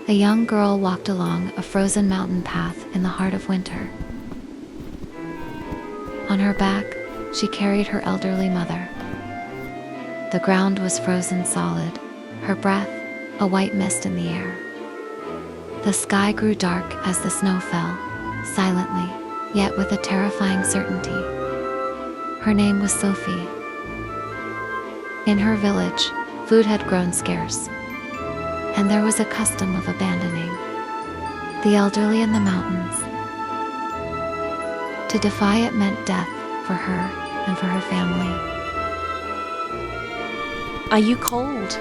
A young girl walked along a frozen mountain path in the heart of winter. On her back, she carried her elderly mother. The ground was frozen solid, her breath a white mist in the air. The sky grew dark as the snow fell, silently, yet with a terrifying certainty. Her name was Sophie. In her village, food had grown scarce, and there was a custom of abandoning the elderly in the mountains. To defy it meant death for her and for her family. Are you cold?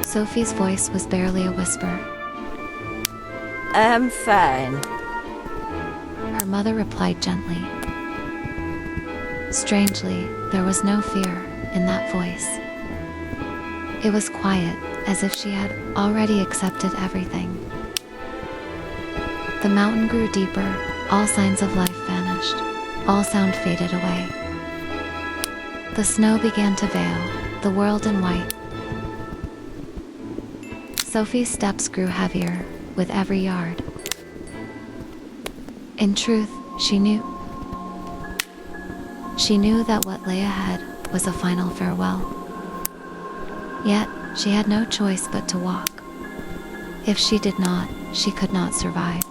Sophie's voice was barely a whisper. I'm fine. Her mother replied gently. Strangely, there was no fear in that voice. It was quiet, as if she had already accepted everything. The mountain grew deeper, all signs of life vanished, all sound faded away. The snow began to veil the world in white. Sophie's steps grew heavier with every yard. In truth, she knew that what lay ahead was a final farewell. Yet, she had no choice but to walk. If she did not, she could not survive.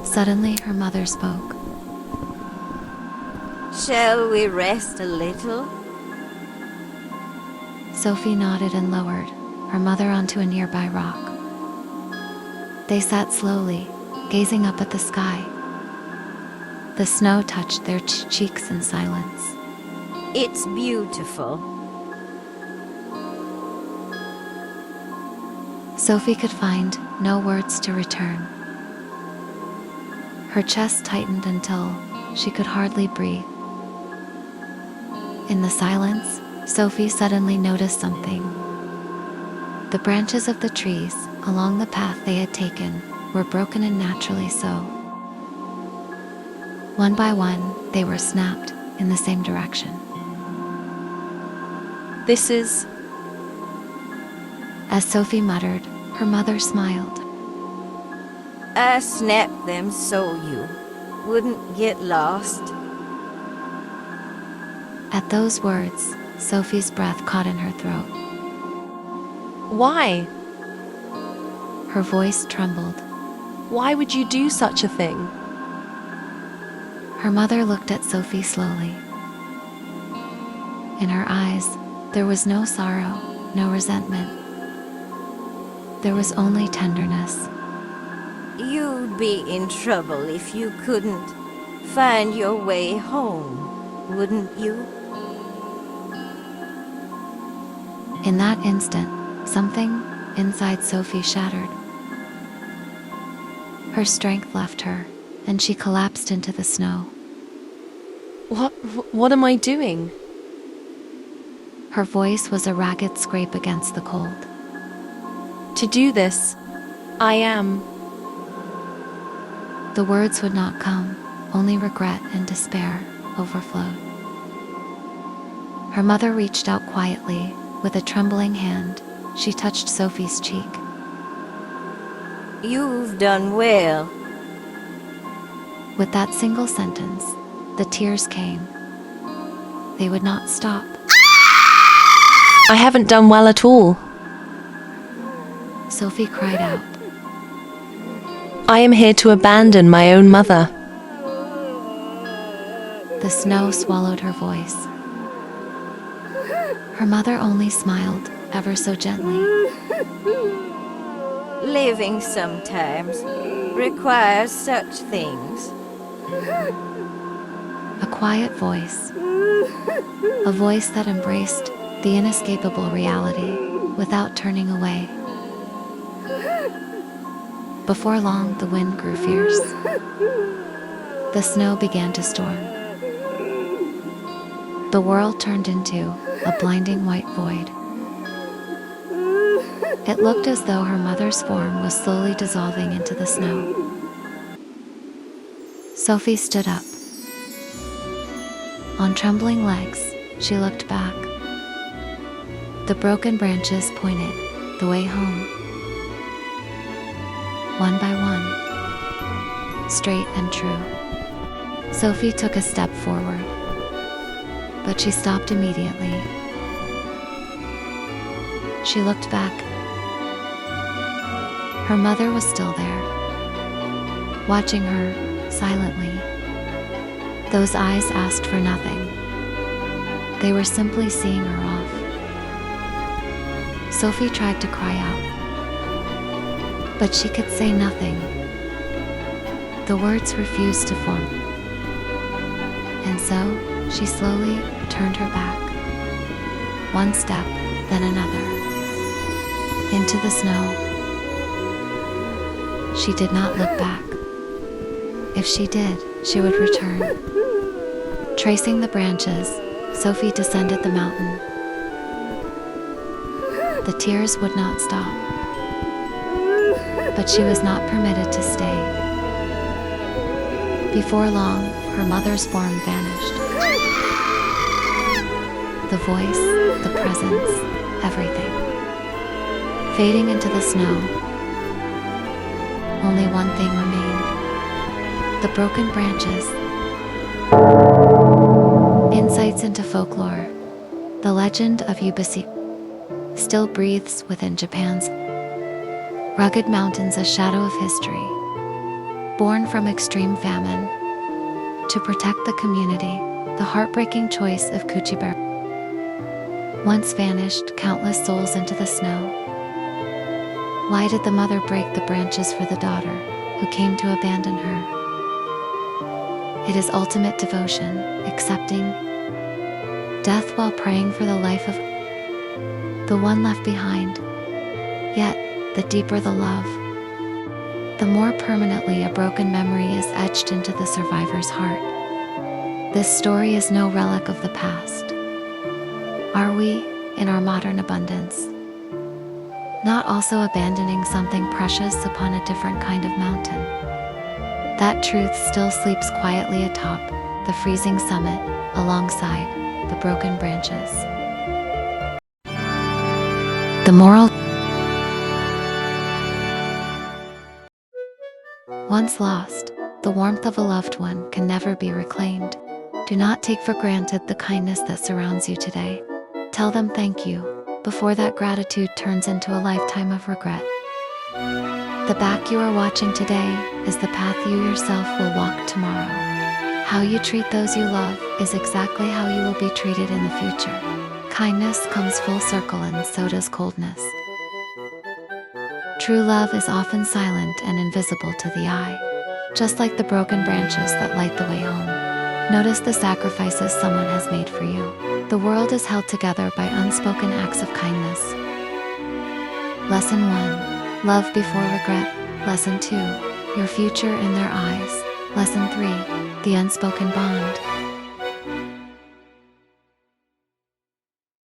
Suddenly, her mother spoke. Shall we rest a little? Sophie nodded and lowered her mother onto a nearby rock. They sat slowly, gazing up at the sky. The snow touched their cheeks in silence. It's beautiful. Sophie could find no words to return. Her chest tightened until she could hardly breathe. In the silence, Sophie suddenly noticed something. The branches of the trees along the path they had taken were broken and naturally so. One by one, they were snapped in the same direction. This is... As Sophie muttered, her mother smiled. I snapped them so you wouldn't get lost. At those words, Sophie's breath caught in her throat. Why? Her voice trembled. Why would you do such a thing? Her mother looked at Sophie slowly. In her eyes, there was no sorrow, no resentment. There was only tenderness. You'd be in trouble if you couldn't find your way home, wouldn't you? In that instant, something inside Sophie shattered. Her strength left her, and she collapsed into the snow. What am I doing? Her voice was a ragged scrape against the cold. To do this, I am... The words would not come, only regret and despair overflowed. Her mother reached out quietly. With a trembling hand, she touched Sophie's cheek. You've done well. With that single sentence, the tears came. They would not stop. I haven't done well at all. Sophie cried out. I am here to abandon my own mother. The snow swallowed her voice. Her mother only smiled, ever so gently. Living sometimes requires such things. A quiet voice. A voice that embraced the inescapable reality without turning away. Before long, the wind grew fierce. The snow began to storm. The world turned into a blinding white void. It looked as though her mother's form was slowly dissolving into the snow. Sophie stood up. On trembling legs, she looked back. The broken branches pointed the way home. One by one, straight and true. Sophie took a step forward, but she stopped immediately. She looked back. Her mother was still there, watching her silently. Those eyes asked for nothing. They were simply seeing her off. Sophie tried to cry out, but she could say nothing. The words refused to form. And so, she slowly turned her back. One step, then another. Into the snow. She did not look back. If she did, she would return. Tracing the branches, Sophie descended the mountain. The tears would not stop. But she was not permitted to stay. Before long, her mother's form vanished. The voice, the presence, everything. Fading into the snow. Only one thing remained. The broken branches. Insights into folklore. The legend of Ubisi still breathes within Japan's rugged mountains, a shadow of history. Born from extreme famine, to protect the community, the heartbreaking choice of Kuchibara once vanished countless souls into the snow. Why did the mother break the branches for the daughter who came to abandon her? It is ultimate devotion, accepting death while praying for the life of the one left behind. Yet, the deeper the love, the more permanently a broken memory is etched into the survivor's heart. This story is no relic of the past. Are we, in our modern abundance, not also abandoning something precious upon a different kind of mountain? That truth still sleeps quietly atop the freezing summit, alongside the broken branches. The moral: once lost, the warmth of a loved one can never be reclaimed. Do not take for granted the kindness that surrounds you today. Tell them thank you, before that gratitude turns into a lifetime of regret. The back you are watching today is the path you yourself will walk tomorrow. How you treat those you love is exactly how you will be treated in the future. Kindness comes full circle, and so does coldness. True love is often silent and invisible to the eye, just like the broken branches that light the way home. Notice the sacrifices someone has made for you. The world is held together by unspoken acts of kindness. Lesson 1. Love before regret. Lesson 2. Your future in their eyes. Lesson 3. The unspoken bond.